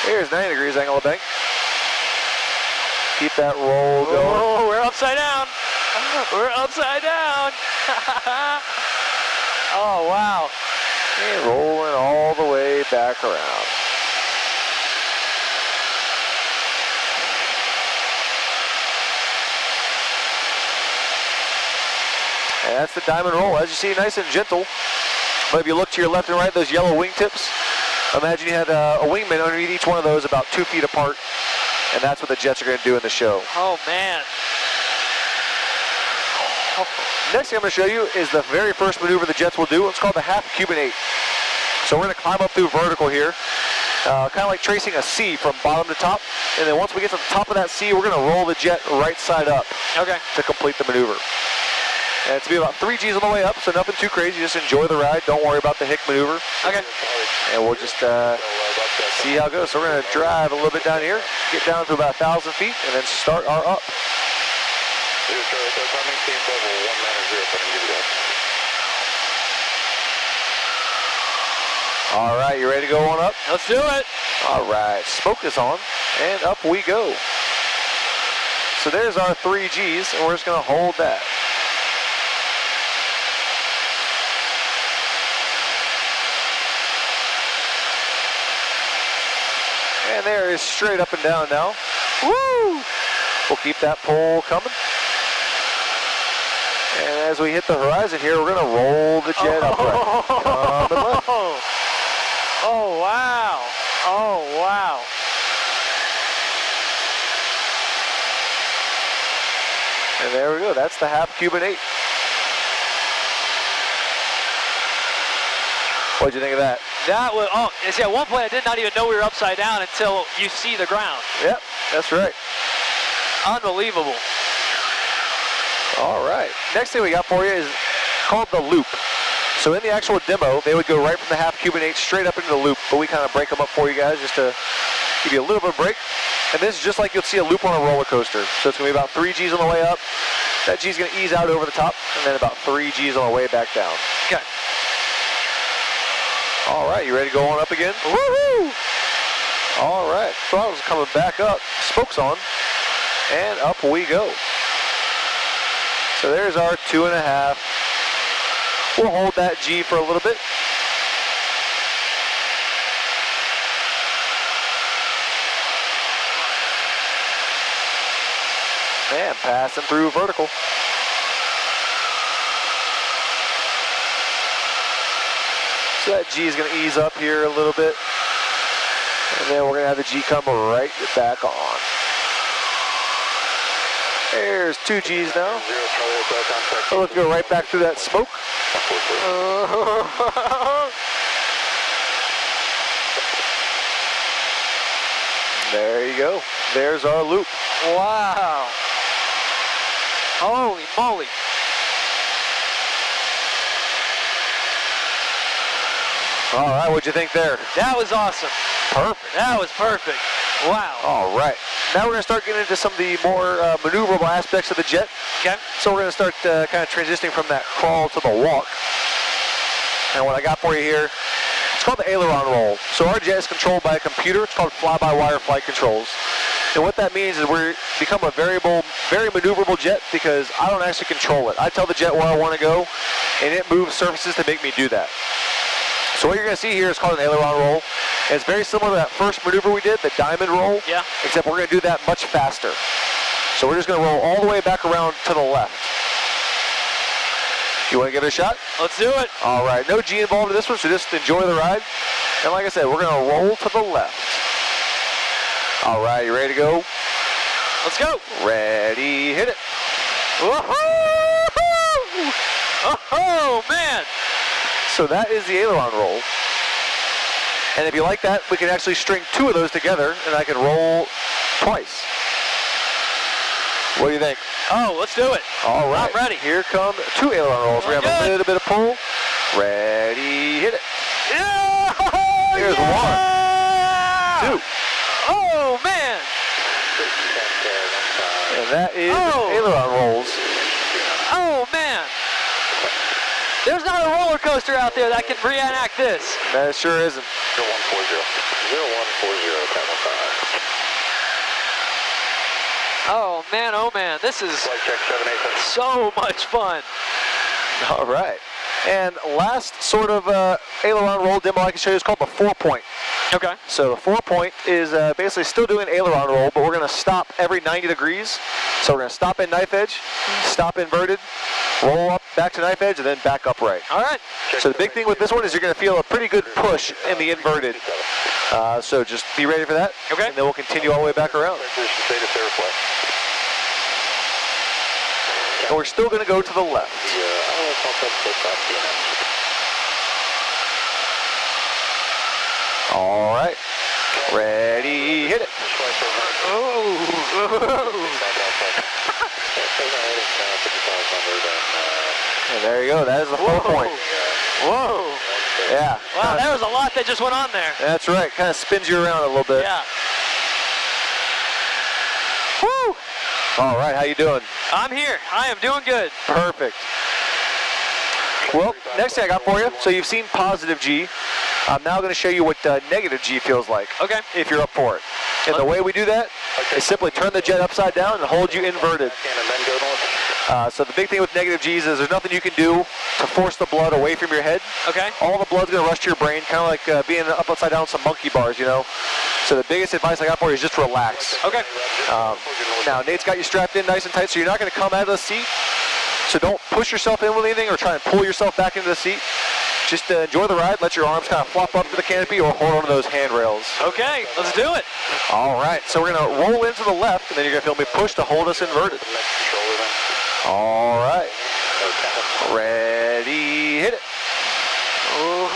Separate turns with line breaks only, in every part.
Here's 90 degrees angle of bank. Keep that roll going.
Oh, we're upside down. We're upside down. Oh, wow.
And rolling all the way back around. And that's the diamond roll. As you see, nice and gentle. But if you look to your left and right, those yellow wingtips, imagine you had a wingman underneath each one of those about 2 feet apart. And that's what the jets are going to do in the show.
Oh, man.
Next thing I'm going to show you is the very first maneuver the jets will do. It's called the half Cuban 8. So we're going to climb up through vertical here, kind of like tracing a C from bottom to top. And then once we get to the top of that C, we're going to roll the jet right side up to complete the maneuver. And it's going to be about 3 Gs on the way up, so nothing too crazy. Just enjoy the ride. Don't worry about the hick maneuver.
Okay.
And we'll just see how it goes. So we're going to drive a little bit down here, get down to about 1,000 feet, and then start our up. All right, you ready to go on up?
Let's do it.
All right, smoke is on, and up we go. So there's our 3 Gs, and we're just going to hold that. And there is straight up and down now. Woo! We'll keep that pole coming. And as we hit the horizon here, we're going to roll the jet upright. Come and left.
Oh, wow. Oh, wow.
And there we go. That's the half Cuban 8. What'd you think of that?
That was, oh, see, at one point I did not even know we were upside down until you see the ground.
Yep, that's right.
Unbelievable.
All right. Next thing we got for you is called the loop. So in the actual demo, they would go right from the half Cuban 8 straight up into the loop, but we kind of break them up for you guys just to give you a little bit of a break. And this is just like you'll see a loop on a roller coaster. So it's going to be about 3 Gs on the way up. That G's going to ease out over the top, and then about 3 Gs on the way back down.
Okay.
All right, you ready to go on up again? Woohoo! All right, throttle's coming back up, spokes on, and up we go. So there's our 2.5. We'll hold that G for a little bit. And passing through vertical. So that G is going to ease up here a little bit. And then we're going to have the G come right back on. There's 2 Gs now. So let's go right back through that smoke. There you go. There's our loop.
Wow. Holy moly.
All right, what'd you think there?
That was awesome.
Perfect.
That was perfect. Wow.
All right. Now we're going to start getting into some of the more maneuverable aspects of the jet.
Okay.
So we're going to start kind of transitioning from that crawl to the walk. And what I got for you here, it's called the aileron roll. So our jet is controlled by a computer. It's called fly-by-wire flight controls. And what that means is we become a very maneuverable jet because I don't actually control it. I tell the jet where I want to go, and it moves surfaces to make me do that. So what you're going to see here is called an aileron roll. And it's very similar to that first maneuver we did, the diamond roll.
Yeah.
Except we're going to do that much faster. So we're just going to roll all the way back around to the left. You want to give it a shot?
Let's do it.
All right. No G involved in this one, so just enjoy the ride. And like I said, we're going to roll to the left. All right. You ready to go?
Let's go.
Ready. Hit it.
Woohoo! Oh, man.
So that is the aileron roll. And if you like that, we can actually string 2 of those together, and I can roll twice. What do you think?
Oh, let's do it.
All right.
I'm ready.
Here come 2 aileron rolls. We have a little bit of pull. Ready, hit it.
Yeah!
Here's 1, 2.
Oh, man.
And that is aileron rolls.
Oh, man. There's not a roller coaster coaster out there that can reenact this.
That sure isn't.
0140. 0140, 1015.
Oh man, this is
Flight check 787.
so much fun.
All right. And last sort of aileron roll demo I can show you is called the 4-point.
Okay.
So the 4-point is basically still doing aileron roll, but we're going to stop every 90 degrees. So we're going to stop in knife edge, stop inverted, roll up back to knife edge, and then back upright.
All right.
So the big thing with this one is you're going to feel a pretty good push in the inverted. So just be ready for that.
Okay.
And then we'll continue all the way back around. And we're still going to go to the left. All right. Ready, hit it. And there you go. That is the 4-point.
Whoa.
Yeah.
Wow, there was a lot that just went on there.
That's right. Kind of spins you around a little bit.
Yeah.
Woo. All right. How you doing?
I'm here. I am doing good.
Perfect. Well, next thing I got for you. So you've seen positive G. I'm now going to show you what negative G feels like.
Okay.
If you're up for it. And the way we do that is simply turn the jet upside down and hold you inverted. So the big thing with negative G's is there's nothing you can do to force the blood away from your head.
Okay.
All the blood's going to rush to your brain, kind of like being up upside down on some monkey bars, you know. So the biggest advice I got for you is just relax.
Okay.
Now, Nate's got you strapped in nice and tight, so you're not going to come out of the seat. So don't push yourself in with anything or try and pull yourself back into the seat. Just enjoy the ride, let your arms kind of flop up to the canopy or hold onto those handrails.
Okay, let's do it.
All right, so we're going to roll into the left, and then you're going to feel me push to hold us inverted. All right. Ready, hit it.
Oh.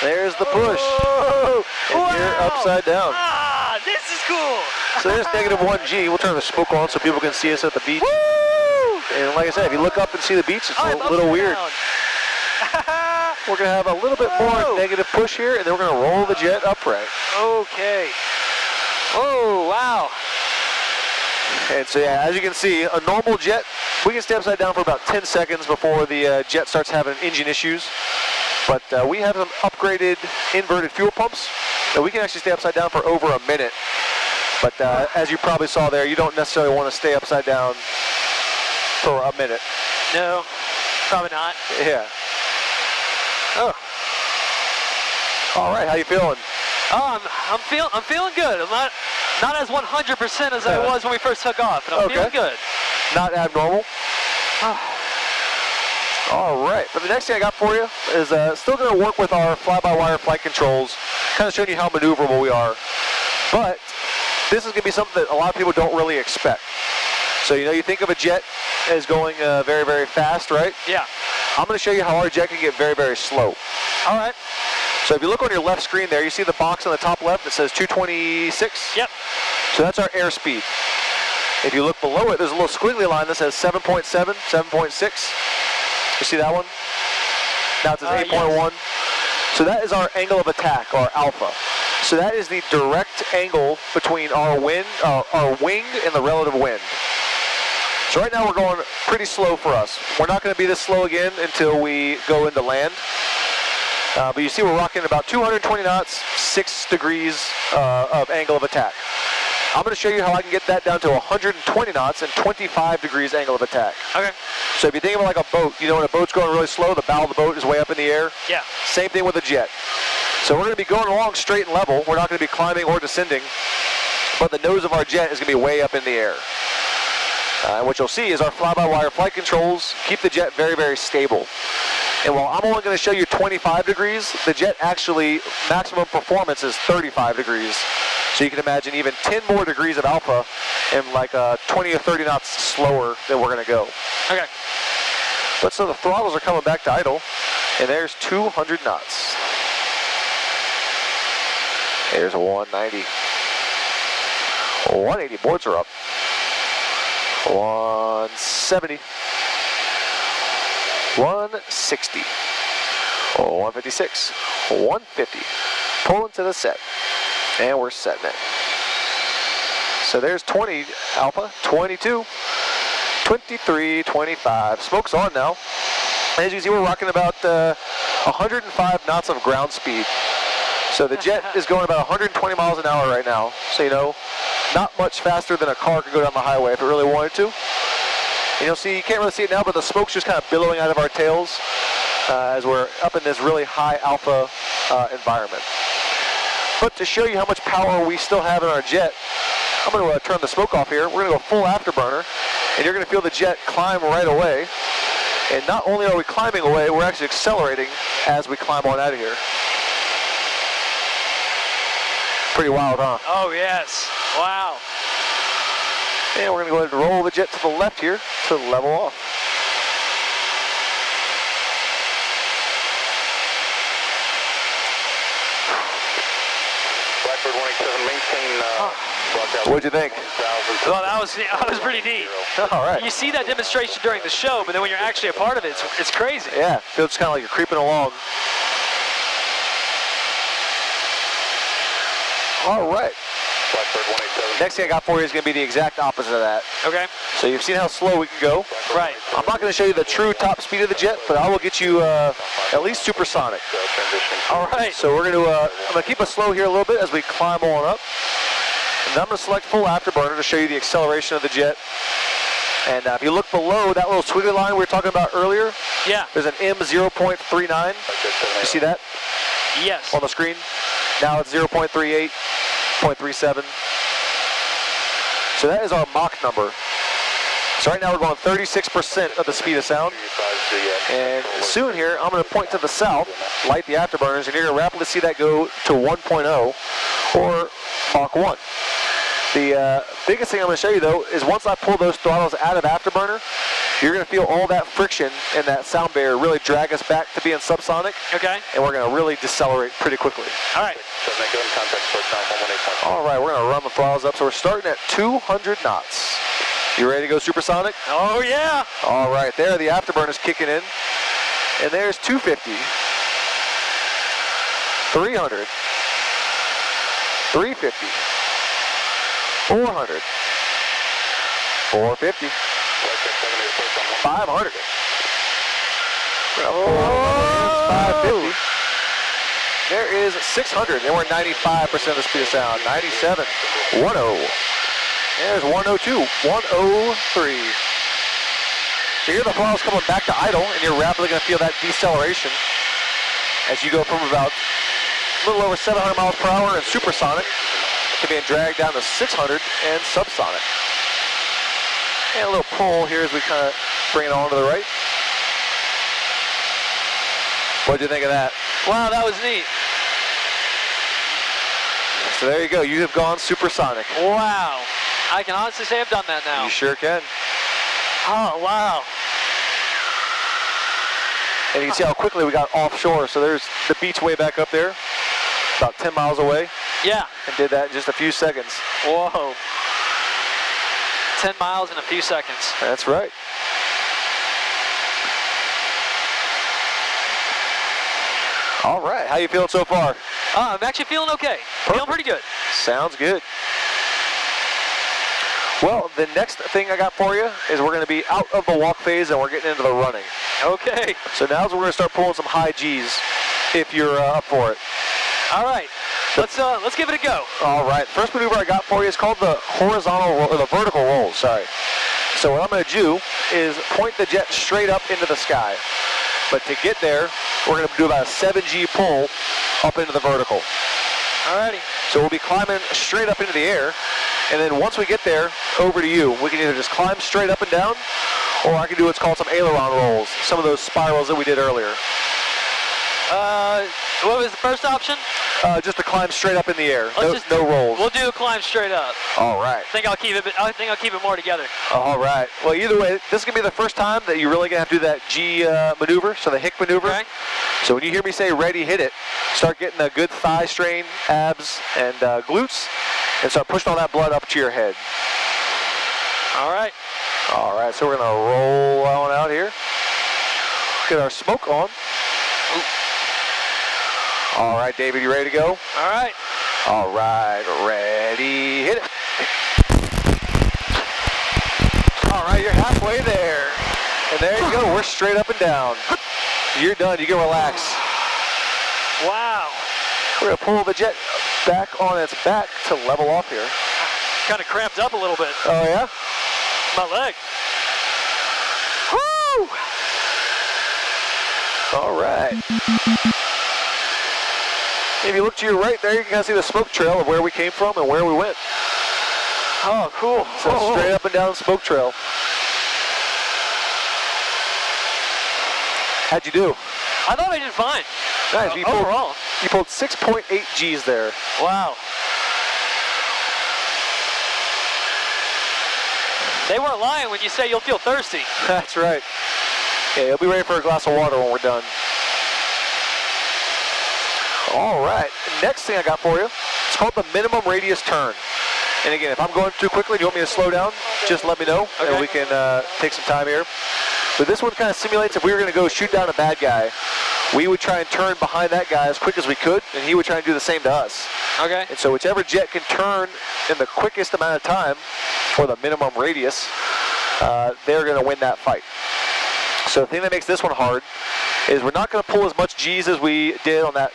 There's the push. And you're upside down.
Ah, this is cool.
So there's negative 1G. We'll turn the smoke on so people can see us at the beach.
Woo!
And like I said, if you look up and see the beach, it's a little weird. We're going to have a little bit more negative push here, and then we're going to roll the jet upright.
Okay. Oh, wow.
And so, yeah, as you can see, a normal jet, we can stay upside down for about 10 seconds before the jet starts having engine issues. But we have some upgraded inverted fuel pumps that we can actually stay upside down for over a minute. But as you probably saw there, you don't necessarily want to stay upside down for a minute.
No, probably not.
Yeah. Oh. All right, how you feeling?
Oh, I'm feeling good. I'm not as 100% as I was when we first took off, but I'm feeling good.
Not abnormal. All right, but the next thing I got for you is still going to work with our fly-by-wire flight controls, kind of showing you how maneuverable we are. But this is going to be something that a lot of people don't really expect. So, you know, you think of a jet as going very, very fast, right?
Yeah.
I'm going to show you how our jet can get very, very slow.
All right.
So if you look on your left screen there, you see the box on the top left that says 226?
Yep.
So that's our airspeed. If you look below it, there's a little squiggly line that says 7.7, 7.6. You see that one? Now it says 8.1. Yes. So that is our angle of attack, our alpha. So that is the direct angle between our wing and the relative wind. So right now we're going pretty slow for us. We're not going to be this slow again until we go into land. But you see we're rocking about 220 knots, 6 degrees of angle of attack. I'm going to show you how I can get that down to 120 knots and 25 degrees angle of attack.
Okay.
So if you think of it like a boat, you know when a boat's going really slow, the bow of the boat is way up in the air?
Yeah.
Same thing with a jet. So we're going to be going along straight and level. We're not going to be climbing or descending, but the nose of our jet is going to be way up in the air. And what you'll see is our fly-by-wire flight controls keep the jet very, very stable. And while I'm only going to show you 25 degrees, the jet actually, maximum performance is 35 degrees. So you can imagine even 10 more degrees of alpha and like 20 or 30 knots slower than we're going to go.
Okay.
But so the throttles are coming back to idle, and there's 200 knots. There's a 190. 180, boards are up. 170. 160. 156. 150. Pull into the set. And we're setting it. So there's 20 alpha, 22, 23, 25. Smoke's on now. As you can see, we're rocking about 105 knots of ground speed. So the jet is going about 120 miles an hour right now. So, you know, not much faster than a car could go down the highway if it really wanted to. And you'll see, you can't really see it now, but the smoke's just kind of billowing out of our tails as we're up in this really high alpha environment. But to show you how much power we still have in our jet, I'm going to turn the smoke off here. We're going to go full afterburner, and you're going to feel the jet climb right away. And not only are we climbing away, we're actually accelerating as we climb on out of here. Pretty wild, huh?
Oh, yes. Wow.
And we're going to go ahead and roll the jet to the left here to level off.
Blackbird 187, maintain broadcast.
What'd you think?
Well, that was pretty neat.
All right.
You see that demonstration during the show, but then when you're actually a part of it, it's crazy.
Yeah, feels kind of like you're creeping along. All right.
Blackbird 187.
Next thing I got for you is going to be the exact opposite of that.
Okay.
So you've seen how slow we can go.
Right.
I'm not going to show you the true top speed of the jet, but I will get you at least supersonic.
All right.
So we're going to, I'm going to keep us slow here a little bit as we climb on up. And then I'm going to select full afterburner to show you the acceleration of the jet. And if you look below that little squiggly line we were talking about earlier,
Yeah.
there's an M0.39. You see that
Yes.
on the screen? Now it's 0.38, 0.37. So that is our Mach number. So right now we're going 36% of the speed of sound. And soon here, I'm going to point to the south, light the afterburners, and you're going to rapidly see that go to 1.0 or Mach 1. The biggest thing I'm going to show you, though, is once I pull those throttles out of afterburner, you're going to feel all that friction and that sound barrier really drag us back to being subsonic.
Okay.
And we're going to really decelerate pretty quickly.
All right.
All right, we're going to run the throttles up. So we're starting at 200 knots. You ready to go supersonic?
Oh, yeah.
All right, there the afterburner's kicking in. And there's 250, 300, 350, 400, 450, 500. 550. There is 600, and we're 95% of the speed of sound. 97, 10. There's 102, 103. So here the throttle's coming back to idle, and you're rapidly going to feel that deceleration as you go from about a little over 700 miles per hour in supersonic to being dragged down to 600 and subsonic. And a little pull here as we kind of bring it on to the right. What'd you think of that?
Wow, that was neat.
So there you go. You have gone supersonic.
Wow. I can honestly say I've done that now.
You sure can.
Oh, wow.
And you can see how quickly we got offshore. So there's the beach way back up there, about 10 miles away.
Yeah.
And did that in just a few seconds.
Whoa. 10 miles in a few seconds.
That's right. All right, how you feeling so far?
I'm actually feeling okay. Feeling pretty good.
Sounds good. Well, the next thing I got for you is we're going to be out of the walk phase and we're getting into the running.
Okay.
So now's when we're going to start pulling some high G's if you're up for it.
All right. Let's give it a go.
All right. First maneuver I got for you is called the horizontal roll, or the vertical roll, sorry. So what I'm going to do is point the jet straight up into the sky. But to get there, we're going to do about a 7G pull up into the vertical.
Alrighty.
So we'll be climbing straight up into the air, and then once we get there, over to you. We can either just climb straight up and down, or I can do what's called some aileron rolls, some of those spirals that we did earlier.
What was the first option?
Just to climb straight up in the air. No rolls.
We'll do a climb straight up.
All right.
I think I'll keep it more together.
All right. Well, either way, this is gonna be the first time that you're really gonna have to do that G maneuver, so the hick maneuver.
Okay.
So when you hear me say ready, hit it, start getting a good thigh strain, abs, and glutes, and start pushing all that blood up to your head.
All right.
All right. So we're gonna roll on out here. Get our smoke on. All right, David, you ready to go?
All right.
All right, ready, hit it. All right, you're halfway there. And there you go, we're straight up and down. You're done. You can relax.
Wow.
We're going to pull the jet back on its back to level off here.
Kind of cramped up a little bit.
Oh, yeah?
My leg.
Woo! All right. If you look to your right there, you can kind of see the smoke trail of where we came from and where we went.
Oh, cool.
So straight up and down smoke trail. How'd you do?
I thought I did fine.
Nice.
Overall.
You pulled 6.8 Gs there.
Wow. They weren't lying when you say you'll feel thirsty.
That's right. Yeah, you'll be ready for a glass of water when we're done. All right. Next thing I got for you, it's called the minimum radius turn. And again, if I'm going too quickly, do you want me to slow down? Just let me know, and we can take some time here. But this one kind of simulates if we were going to go shoot down a bad guy, we would try and turn behind that guy as quick as we could, and he would try and do the same to us.
Okay.
And so whichever jet can turn in the quickest amount of time, or the minimum radius, they're going to win that fight. So the thing that makes this one hard is we're not going to pull as much G's as we did on that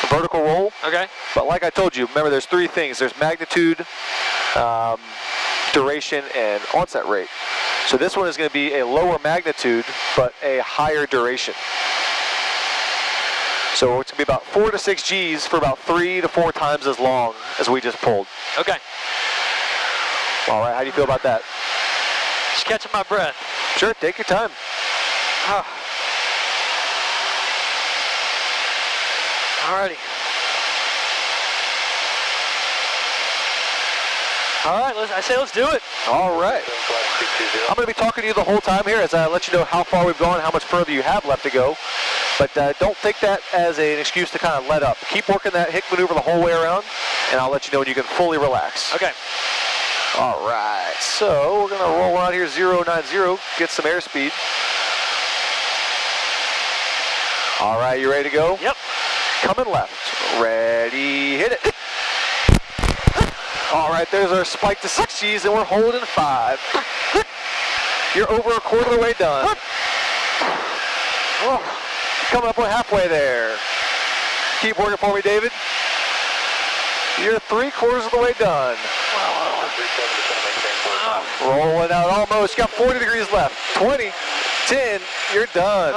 vertical roll.
Okay.
But like I told you, remember there's three things. There's magnitude, duration, and onset rate. So this one is going to be a lower magnitude, but a higher duration. So it's going to be about 4 to 6 Gs for about 3 to 4 times as long as we just pulled.
Okay.
All right, how do you feel about that?
Just catching my breath.
Sure, take your time.
Alrighty. All right, I say let's do it.
All right. I'm going to be talking to you the whole time here as I let you know how far we've gone, how much further you have left to go. But don't take that as an excuse to kind of let up. Keep working that hick maneuver the whole way around, and I'll let you know when you can fully relax.
Okay.
All right, so we're going to roll out here 090, get some airspeed. All right, you ready to go?
Yep.
Coming left. Ready, hit it. All right, there's our spike to 6 Gs, and we're holding 5. You're over a quarter of the way done. Oh, coming up on halfway there. Keep working for me, David. You're 3/4 of the way done. Rolling out almost. You got 40 degrees left. 20, 10, you're done.